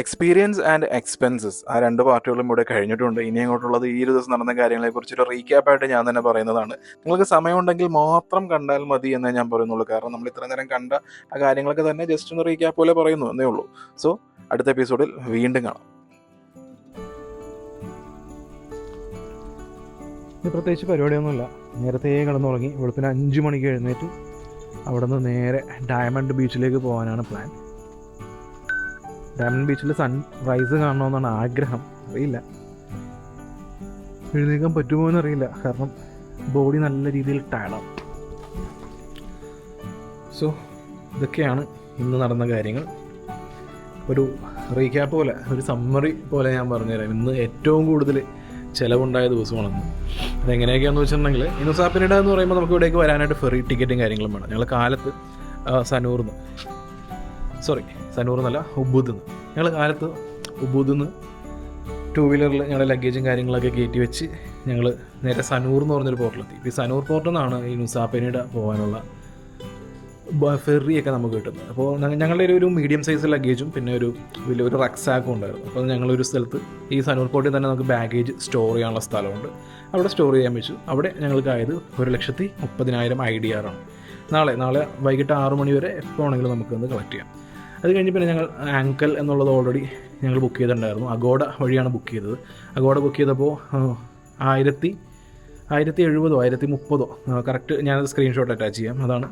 എക്സ്പീരിയൻസ് ആൻഡ് എക്സ്പെൻസസ്, ആ 2 പാർട്ടുകളും ഇവിടെ കഴിഞ്ഞിട്ടുണ്ട്. ഇനി അങ്ങോട്ടുള്ളത് ഈ ഒരു ദിവസം നടന്ന കാര്യങ്ങളെക്കുറിച്ചൊരു റീക്യാപ്പായിട്ട് ഞാൻ തന്നെ പറയുന്നതാണ്. നിങ്ങൾക്ക് സമയമുണ്ടെങ്കിൽ മാത്രം കണ്ടാൽ മതി എന്നേ ഞാൻ പറയുന്നുള്ളൂ. കാരണം നമ്മൾ ഇത്ര നേരം കണ്ട ആ കാര്യങ്ങളൊക്കെ തന്നെ ജസ്റ്റ് ഒന്ന് റീക്യാപ്പ് പോലെ പറയുന്നു എന്നേ ഉള്ളൂ. സോ അടുത്ത എപ്പിസോഡിൽ വീണ്ടും കാണാം. ഇത് പ്രത്യേകിച്ച് പരിപാടിയൊന്നുമില്ല. നേരത്തെ കിടന്നുറങ്ങി. വെളുപ്പിന് 5 മണിക്ക് എഴുന്നേറ്റ് അവിടെ നിന്ന് നേരെ ഡയമണ്ട് ബീച്ചിലേക്ക് പോകാനാണ് പ്ലാൻ. ഡയമണ്ട് ബീച്ചിൽ സൺറൈസ് കാണണമെന്നാണ് ആഗ്രഹം. അറിയില്ല എഴുന്നേക്കാൻ പറ്റുമോ എന്നറിയില്ല, കാരണം ബോഡി നല്ല രീതിയിൽ ടയർഡാവും. സോ ഇതൊക്കെയാണ് ഇന്ന് നടന്ന കാര്യങ്ങൾ. ഒരു റീക്യാപ്പ് പോലെ, ഒരു സമ്മറി പോലെ ഞാൻ പറഞ്ഞുതരാം. ഇന്ന് ഏറ്റവും കൂടുതൽ ചിലവുണ്ടായ ദിവസമാണെന്ന്. അതെങ്ങനെയൊക്കെയാണെന്ന് വെച്ചിട്ടുണ്ടെങ്കിൽ ഈ നുസാപെരണ്ട എന്ന് പറയുമ്പോൾ നമുക്ക് ഇവിടേക്ക് വരാനായിട്ട് ഫെറി ടിക്കറ്റും കാര്യങ്ങളും വേണം. ഞങ്ങൾ കാലത്ത് സനൂർന്നല്ല ഉബൂദിൽ നിന്ന് ഞങ്ങൾ കാലത്ത് ഉബൂദിൽ നിന്ന് 2 വീലറിൽ ഞങ്ങളുടെ ലഗേജും കാര്യങ്ങളൊക്കെ കയറ്റി വെച്ച് ഞങ്ങൾ നേരെ സനൂർ എന്ന് പറഞ്ഞൊരു പോർട്ടിലെത്തി. ഈ സനൂർ പോർട്ടിൽ നിന്നാണ് ഈ നുസാപെരണ്ട പോകാനുള്ള ഫെറിയൊക്കെ നമുക്ക് കിട്ടുന്നത്. അപ്പോൾ ഞങ്ങളുടെ ഒരു മീഡിയം സൈസ് ലഗേജും പിന്നെ ഒരു വലിയൊരു റക്സാക്കും ഉണ്ടായിരുന്നു. അപ്പോൾ ഞങ്ങളൊരു സ്ഥലത്ത് ഈ സനൂർ പോർട്ടിൽ തന്നെ നമുക്ക് ബാഗേജ് സ്റ്റോർ ചെയ്യാനുള്ള സ്ഥലമുണ്ട്. അവിടെ സ്റ്റോർ ചെയ്യാൻ വെച്ചു. അവിടെ ഞങ്ങൾക്കായത് 1,30,000 IDR ആണ്. നാളെ വൈകിട്ട് 6 മണി വരെ എപ്പോൾ വേണമെങ്കിലും നമുക്കൊന്ന് കളക്ട് ചെയ്യാം. അത് കഴിഞ്ഞ് പിന്നെ ഞങ്ങൾ ആങ്കൽ എന്നുള്ളത് ഓൾറെഡി ഞങ്ങൾ ബുക്ക് ചെയ്തിട്ടുണ്ടായിരുന്നു. അഗോഡ വഴിയാണ് ബുക്ക് ചെയ്തത്. അഗോഡ ബുക്ക് ചെയ്തപ്പോൾ 1070 1030 കറക്റ്റ് ഞാനത് സ്ക്രീൻഷോട്ട് അറ്റാച്ച് ചെയ്യാം. അതാണ്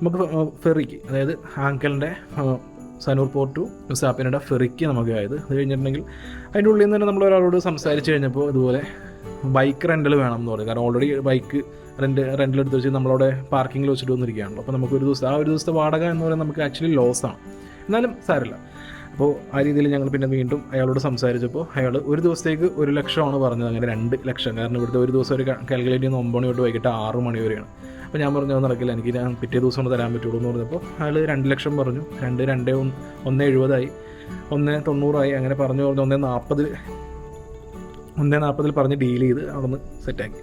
നമുക്ക് ഫെറിക്ക്, അതായത് ആങ്കലിൻ്റെ സനൂർ പോർട്ട് ടു നുസാപെരണ്ട ഫെറിക്ക് നമുക്ക് ആയത്. അത് കഴിഞ്ഞിട്ടുണ്ടെങ്കിൽ അതിൻ്റെ ഉള്ളിൽ നിന്ന് തന്നെ നമ്മൾ ഒരാളോട് സംസാരിച്ച് കഴിഞ്ഞപ്പോൾ ഇതുപോലെ ബൈക്ക് റെൻ്റൽ വേണം എന്ന് പറയും. കാരണം ഓൾറെഡി ബൈക്ക് റെൻ്റിലെടുത്ത് വെച്ച് നമ്മളവിടെ പാർക്കിങ്ങിൽ വെച്ചിട്ട് വന്നിരിക്കുകയാണല്ലോ. അപ്പോൾ നമുക്ക് ഒരു ദിവസത്തെ വാടക എന്ന് പറയുന്നത് നമുക്ക് ആക്ച്വലി ലോസാണ്. എന്നാലും സാരമില്ല. അപ്പോൾ ആ രീതിയിൽ ഞങ്ങൾ പിന്നെ വീണ്ടും അയാളോട് സംസാരിച്ചപ്പോൾ അയാൾ ഒരു ദിവസത്തേക്ക് 1 ലക്ഷമാണ് പറഞ്ഞത്. അങ്ങനെ 2 ലക്ഷം. കാരണം ഇവിടുത്തെ ഒരു ദിവസം ഒരു കാൽക്കുലേറ്റ് ചെയ്യുന്ന 9 മണി തൊട്ട് വൈകിട്ട് 6 മണി വരെയാണ്. അപ്പോൾ ഞാൻ പറഞ്ഞു അത് നടക്കില്ല, എനിക്ക് ഞാൻ പിറ്റേ ദിവസം കൊണ്ട് തരാൻ പറ്റുള്ളൂ എന്ന് പറഞ്ഞപ്പോൾ അയാൾ 2 ലക്ഷം പറഞ്ഞു. 1,70,000 1,90,000 അങ്ങനെ പറഞ്ഞു 1,40,000 പറഞ്ഞ് ഡീൽ ചെയ്ത് അവിടെ നിന്ന് സെറ്റാക്കി.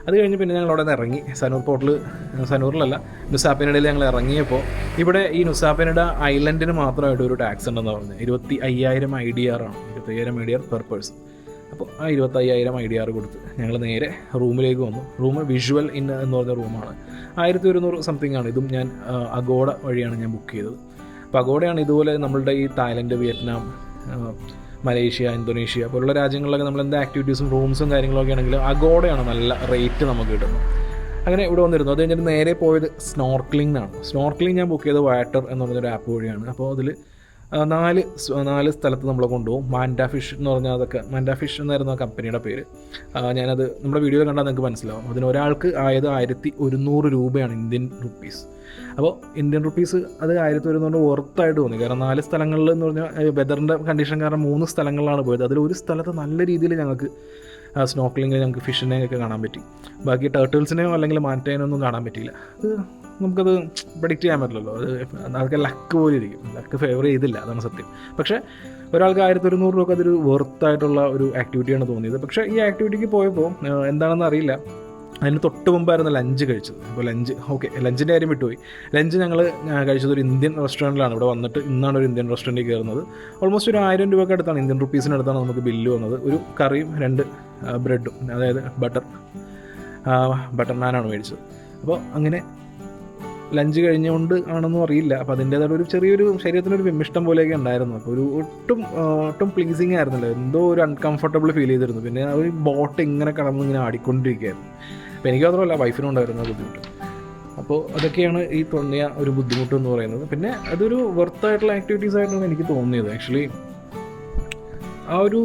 അത് കഴിഞ്ഞ് പിന്നെ ഞങ്ങൾ അവിടെ നിന്ന് ഇറങ്ങി. സനൂറിലല്ല നുസാപെരണ്ടയിൽ ഞങ്ങൾ ഇറങ്ങിയപ്പോൾ ഇവിടെ ഈ നുസാപെരണ്ട ഐലൻഡിന് മാത്രമായിട്ട് ഒരു ടാക്സ് ഉണ്ടെന്ന് പറഞ്ഞത് 25,000 IDR ആണ്. 25,000 IDR പെർ പേഴ്സൺ. അപ്പോൾ ആ 25,000 IDR കൊടുത്ത് ഞങ്ങൾ നേരെ റൂമിലേക്ക് വന്നു. റൂം വിഷ്വൽ ഇൻ എന്ന് പറഞ്ഞ റൂമാണ്. 1100 സംതിങ് ആണ്. ഇതും ഞാൻ അഗോഡ വഴിയാണ് ഞാൻ ബുക്ക് ചെയ്തത്. അപ്പോൾ അഗോഡയാണ് ഇതുപോലെ നമ്മളുടെ ഈ തായ്ലൻഡ്, വിയറ്റ്നാം, മലേഷ്യ, ഇന്തോനേഷ്യ പോലുള്ള രാജ്യങ്ങളിലൊക്കെ നമ്മൾ എന്ത് ആക്ടിവിറ്റീസും റൂംസും കാര്യങ്ങളൊക്കെ ആണെങ്കിലും അഗോഡയാണ് നല്ല റേറ്റ് നമുക്ക് കിട്ടുന്നത്. അങ്ങനെ ഇവിടെ വന്നിരുന്നു. അത് കഴിഞ്ഞിട്ട് നേരെ പോയത് സ്നോർക്ലിംഗാണ്. സ്നോർക്ലിംഗ് ഞാൻ ബുക്ക് ചെയ്തത് വാറ്റർ എന്ന് പറഞ്ഞൊരു ആപ്പ് വഴിയാണ്. അപ്പോൾ അതിൽ 4 സ്ഥലത്ത് നമ്മളെ കൊണ്ടുപോകും. മാൻഡ ഫിഷ് എന്ന് പറഞ്ഞാൽ അതൊക്കെ മാൻഡ ഫിഷ് എന്നായിരുന്നു ആ കമ്പനിയുടെ പേര്. ഞാനത് നമ്മുടെ വീഡിയോയിൽ കണ്ടാൽ നിങ്ങൾക്ക് മനസ്സിലാവും. അതിന് ഒരാൾക്ക് ആയത് 1,100 രൂപയാണ് ഇന്ത്യൻ റുപ്പീസ്. അപ്പോൾ ഇന്ത്യൻ റുപ്പീസ് അത് 1,100 വർത്തായിട്ട് തോന്നി. കാരണം 4 സ്ഥലങ്ങളിൽ എന്ന് പറഞ്ഞാൽ വെതറിൻ്റെ കണ്ടീഷൻ കാരണം 3 സ്ഥലങ്ങളിലാണ് പോയത്. അതിൽ ഒരു സ്ഥലത്ത് നല്ല രീതിയിൽ ഞങ്ങൾക്ക് സ്നോർക്കലിംഗ് ഞങ്ങൾക്ക് ഫിഷിനെയൊക്കെ കാണാൻ പറ്റി. ബാക്കി ടേർട്ടിൽസിനെയോ അല്ലെങ്കിൽ മാൻറ്റേനൊന്നും കാണാൻ പറ്റിയില്ല. അത് നമുക്കത് പ്രെഡിക്റ്റ് ചെയ്യാൻ പറ്റില്ലല്ലോ. അതൊക്കെ ലക്ക് പോലെ ഇരിക്കും. ലക്ക് ഫേവർ ചെയ്തില്ല, അതാണ് സത്യം. പക്ഷേ ഒരാൾക്ക് 1100 രൂപ അതൊരു വെർത്തായിട്ടുള്ള ഒരു ആക്ടിവിറ്റിയാണ് തോന്നിയത്. പക്ഷേ ഈ ആക്ടിവിറ്റിക്ക് പോയപ്പോൾ എന്താണെന്ന് അറിയില്ല, അതിന് തൊട്ട് മുമ്പായിരുന്നു ലഞ്ച് കഴിച്ചത്. അപ്പോൾ ലഞ്ചിൻ്റെ കാര്യം വിട്ടുപോയി. ലഞ്ച് ഞങ്ങൾ കഴിച്ചത് ഒരു ഇന്ത്യൻ റെസ്റ്റോറൻറ്റിലാണ്. ഇവിടെ വന്നിട്ട് ഇന്നാണ് ഒരു ഇന്ത്യൻ റെസ്റ്റോറൻറ്റിൽ കയറുന്നത്. ഓൾമോസ്റ്റ് ഒരു 1000 രൂപയ്ക്ക് അടുത്താണ്, ഇന്ത്യൻ റുപ്പീസിനടുത്താണ് നമുക്ക് ബില്ല് വന്നത്. ഒരു കറിയും 2 ബ്രെഡും, അതായത് ബട്ടർ നാനാണ് മേടിച്ചത്. അപ്പോൾ അങ്ങനെ ലഞ്ച് കഴിഞ്ഞുകൊണ്ട് ആണെന്നും അറിയില്ല. അപ്പോൾ അതിൻ്റേതായിട്ട് ഒരു ചെറിയൊരു ശരീരത്തിനൊരു വിമിഷ്ടം പോലെയൊക്കെ ഉണ്ടായിരുന്നു. അപ്പോൾ ഒരു ഒട്ടും പ്ലീസിങ് ആയിരുന്നില്ല. എന്തോ ഒരു അൺകംഫർട്ടബിൾ ഫീൽ ചെയ്തിരുന്നു. പിന്നെ ആ ഒരു ബോട്ട് ഇങ്ങനെ കടന്ന് ഇങ്ങനെ ആടിക്കൊണ്ടിരിക്കുകയായിരുന്നു. അപ്പോൾ എനിക്ക് മാത്രമല്ല, വൈഫിനും ഉണ്ടായിരുന്ന ബുദ്ധിമുട്ട്. അപ്പോൾ അതൊക്കെയാണ് ഈ തോന്നിയ ഒരു ബുദ്ധിമുട്ട് എന്ന് പറയുന്നത്. പിന്നെ അതൊരു വെർത്തായിട്ടുള്ള ആക്ടിവിറ്റീസ് ആയിട്ടാണ് എനിക്ക് തോന്നിയത്. ആക്ച്വലി ആ ഒരു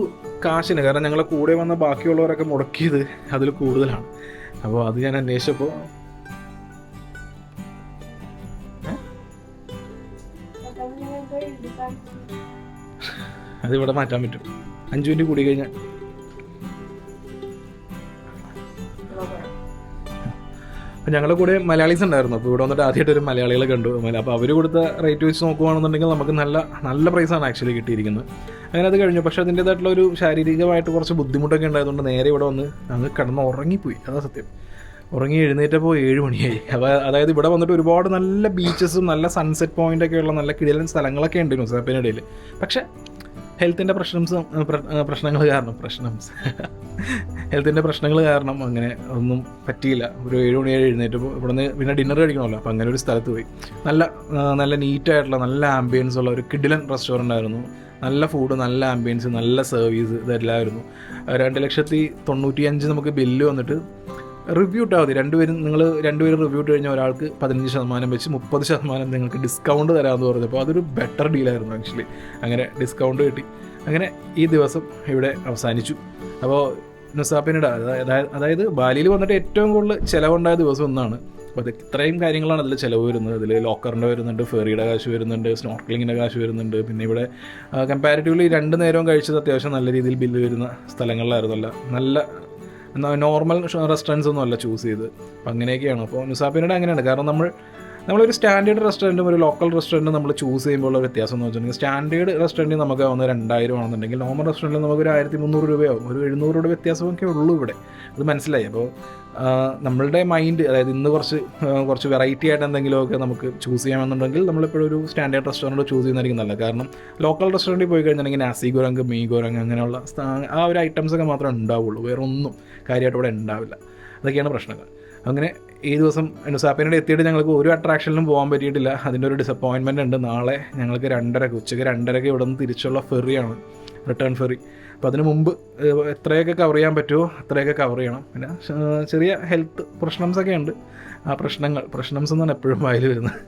കാശിന്, കാരണം ഞങ്ങളെ കൂടെ വന്ന ബാക്കിയുള്ളവരൊക്കെ മുടക്കിയത് അതിൽ കൂടുതലാണ്. അപ്പോൾ അത് ഞാൻ അന്വേഷിച്ചപ്പോൾ അതിവിടെ മാറ്റാൻ പറ്റും. 5 മിനിറ്റ് കൂടി കഴിഞ്ഞാൽ അപ്പോൾ ഞങ്ങളുടെ കൂടെ മലയാളീസ് ഉണ്ടായിരുന്നു. അപ്പോൾ ഇവിടെ വന്നിട്ട് ആദ്യമായിട്ട് ഒരു മലയാളികളെ കണ്ടു. അപ്പോൾ അവർ കൊടുത്ത റേറ്റ് വെച്ച് നോക്കുകയാണെന്നുണ്ടെങ്കിൽ നമുക്ക് നല്ല പ്രൈസാണ് ആക്ച്വലി കിട്ടിയിരിക്കുന്നത്. അങ്ങനെ അത് കഴിഞ്ഞു. പക്ഷേ അതിൻ്റേതായിട്ടുള്ള ഒരു ശാരീരികമായിട്ട് കുറച്ച് ബുദ്ധിമുട്ടൊക്കെ ഉണ്ടായതുകൊണ്ട് നേരെ ഇവിടെ വന്ന് അങ്ങ് കിടന്ന് ഉറങ്ങിപ്പോയി. അതാ സത്യം. ഉറങ്ങി എഴുന്നേറ്റപ്പോൾ 7 മണിയായി. അപ്പോൾ അതായത് ഇവിടെ വന്നിട്ട് ഒരുപാട് നല്ല ബീച്ചസും നല്ല സൺസെറ്റ് പോയിൻ്റൊക്കെ ഉള്ള നല്ല കിടിലൻ സ്ഥലങ്ങളൊക്കെ ഉണ്ട് നുസാപ്പിനിടയിൽ. പക്ഷേ ഹെൽത്തിൻ്റെ പ്രശ്നങ്ങൾ കാരണം അങ്ങനെ ഒന്നും പറ്റിയില്ല. ഒരു 7 മണിയായി എഴുന്നേറ്റപ്പോൾ ഇവിടുന്ന് പിന്നെ ഡിന്നർ കഴിക്കണമല്ലോ. അപ്പോൾ അങ്ങനെ ഒരു സ്ഥലത്ത് പോയി. നല്ല നീറ്റായിട്ടുള്ള നല്ല ആംബിയൻസ് ഉള്ള ഒരു കിടിലൻ റെസ്റ്റോറൻ്റ് ആയിരുന്നു. നല്ല ഫുഡ്, നല്ല ആംബിയൻസ്, നല്ല സർവീസ്, ഇതെല്ലാമായിരുന്നു. 2,95,000 നമുക്ക് ബില്ല് വന്നിട്ട് റിവ്യൂ ഇട്ടാൽ മതി. നിങ്ങൾ രണ്ടുപേരും റിവ്യൂ ഇട്ട് കഴിഞ്ഞാൽ ഒരാൾക്ക് 15% വെച്ച് 30% നിങ്ങൾക്ക് ഡിസ്കൗണ്ട് തരാമെന്ന് പറഞ്ഞപ്പോൾ അതൊരു ബെറ്റർ ഡീലായിരുന്നു ആക്ച്വലി. അങ്ങനെ ഡിസ്കൗണ്ട് കിട്ടി. അങ്ങനെ ഈ ദിവസം ഇവിടെ അവസാനിച്ചു. അപ്പോൾ നുസാപ്പിനിട, അതായത് ബാലിയിൽ വന്നിട്ട് ഏറ്റവും കൂടുതൽ ചിലവുണ്ടായ ദിവസം ഒന്നാണ്. അപ്പോൾ അത് ഇത്രയും കാര്യങ്ങളാണ് അതിൽ ചിലവ് വരുന്നത്. അതിൽ ലോക്കറിൻ്റെ വരുന്നുണ്ട്, ഫെറിയുടെ കാശ് വരുന്നുണ്ട്, സ്നോർക്കലിങ്ങിൻ്റെ കാശ് വരുന്നുണ്ട്. പിന്നെ ഇവിടെ കമ്പാരിറ്റീവ്ലി 2 നേരവും കഴിച്ചത് അത്യാവശ്യം നല്ല രീതിയിൽ ബില്ല് വരുന്ന സ്ഥലങ്ങളിലായിരുന്നല്ല. നല്ല നോർമൽ റെസ്റ്റോറൻറ്റ്സ് ഒന്നും അല്ല ചൂസ് ചെയ്ത്. അപ്പം അങ്ങനെയൊക്കെയാണ്. അപ്പോൾ നുസാപ്പിനിടെ അങ്ങനെയാണ്. കാരണം നമ്മളൊരു സ്റ്റാൻഡേർഡ് റെസ്റ്റോറൻറ്റും ഒരു ലോക്കൽ റെസ്റ്റോറൻറ്റും നമ്മൾ ചൂസ് ചെയ്യുമ്പോൾ ഉള്ള വ്യത്യാസം എന്ന് വെച്ചിട്ടുണ്ടെങ്കിൽ, സ്റ്റാൻഡേർഡ് റെസ്റ്റോറൻറ്റിൽ നമുക്ക് ആവുന്ന 2,000 ആണെന്നുണ്ടെങ്കിൽ നോർമൽ റെസ്റ്റോറൻറ്റിൽ നമുക്ക് ഒരു 1,300 രൂപയാവും. ഒരു 700 രൂപ വ്യത്യാസമൊക്കെ ഉള്ളൂ ഇവിടെ. അത് മനസ്സിലായി. അപ്പോൾ നമ്മളുടെ മൈൻഡ്, അതായത് ഇന്ന് കുറച്ച് വെറൈറ്റി ആയിട്ട് എന്തെങ്കിലുമൊക്കെ നമുക്ക് ചൂസ് ചെയ്യാമെന്നുണ്ടെങ്കിൽ നമ്മളെപ്പോഴും ഒരു സ്റ്റാൻഡേർഡ് റെസ്റ്റോറൻറ്റ് ചൂസ് ചെയ്യുന്നതായിരിക്കും നല്ലത്. കാരണം ലോക്കൽ റെസ്റ്റോറൻറ്റിൽ പോയി കഴിഞ്ഞിട്ടുണ്ടെങ്കിൽ നാസി ഗോരങ്ക്, മീ ഗോരങ്ക് അങ്ങനെയുള്ള ആ ഒരു ഐറ്റംസൊക്കെ മാത്രമേ ഉണ്ടാവുള്ളൂ. വേറെ ഒന്നും കാര്യമായിട്ട് ഇവിടെ ഉണ്ടാവില്ല. അതൊക്കെയാണ് പ്രശ്നങ്ങൾ. അങ്ങനെ ഈ ദിവസം നുസാപ്പിനിടെ എത്തിയിട്ട് ഞങ്ങൾക്ക് ഒരു അട്രാക്ഷനിലും പോകാൻ പറ്റിയിട്ടില്ല. അതിൻ്റെ ഒരു ഡിസപ്പോയിൻമെൻ്റ് ഉണ്ട്. നാളെ ഞങ്ങൾക്ക് ഉച്ചയ്ക്ക് 2:30 ഇവിടെ നിന്ന് തിരിച്ചുള്ള ഫെറിയാണ്, റിട്ടേൺ ഫെറി. അപ്പോൾ അതിന് മുമ്പ് എത്രയൊക്കെ കവർ ചെയ്യാൻ പറ്റുമോ അത്രയൊക്കെ കവർ ചെയ്യണം. പിന്നെ ചെറിയ ഹെൽത്ത് പ്രശ്നംസൊക്കെ ഉണ്ട്. ആ പ്രശ്നംസ് എന്നാണ് എപ്പോഴും വായിൽ വരുന്നത്.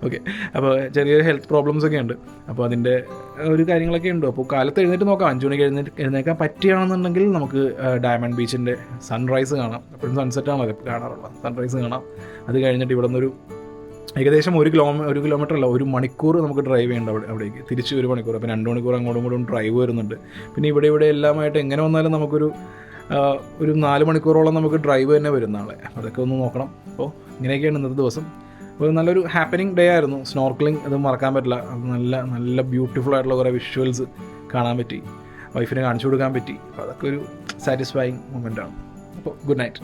ഓക്കെ, അപ്പോൾ ചെറിയൊരു ഹെൽത്ത് പ്രോബ്ലംസ് ഒക്കെ ഉണ്ട്. അപ്പോൾ അതിൻ്റെ ഒരു കാര്യങ്ങളൊക്കെ ഉണ്ട്. അപ്പോൾ കാലത്ത് എഴുന്നേറ്റ് നോക്കാം. 5 മണിക്ക് എഴുന്നേക്കാൻ പറ്റുകയാണെന്നുണ്ടെങ്കിൽ നമുക്ക് ഡയമണ്ട് ബീച്ചിൻ്റെ സൺറൈസ് കാണാം. എപ്പോഴും സൺസെറ്റാണല്ലോ കാണാറുള്ളത്. സൺറൈസ് കാണാം. അത് കഴിഞ്ഞിട്ട് ഇവിടെ നിന്നൊരു ഏകദേശം 1 കിലോമീറ്റർ അല്ല, 1 മണിക്കൂർ നമുക്ക് ഡ്രൈവ് ചെയ്യേണ്ട അവിടേക്ക്. തിരിച്ച് 1 മണിക്കൂർ. അപ്പോൾ 2 മണിക്കൂർ അങ്ങോട്ടും ഇങ്ങോട്ടും ഡ്രൈവ് വരുന്നുണ്ട്. പിന്നെ ഇവിടെ എല്ലാമായിട്ട് എങ്ങനെ വന്നാലും നമുക്കൊരു 4 മണിക്കൂറോളം നമുക്ക് ഡ്രൈവ് തന്നെ വരും നാളെ. അതൊക്കെ ഒന്ന് നോക്കണം. അപ്പോൾ ഇങ്ങനെയൊക്കെയാണ് ഇന്നത്തെ ദിവസം. അപ്പോൾ നല്ലൊരു ഹാപ്പനിങ് ഡേ ആയിരുന്നു. സ്നോർക്കലിംഗ് അത് മറക്കാൻ പറ്റില്ല. അത് നല്ല ബ്യൂട്ടിഫുൾ ആയിട്ടുള്ള കുറേ വിഷ്വൽസ് കാണാൻ പറ്റി, വൈഫിനെ കാണിച്ചു കൊടുക്കാൻ പറ്റി. അപ്പോൾ അതൊക്കെ ഒരു സാറ്റിസ്ഫൈയിങ് മൊമെൻ്റാണ്. അപ്പോൾ ഗുഡ് നൈറ്റ്.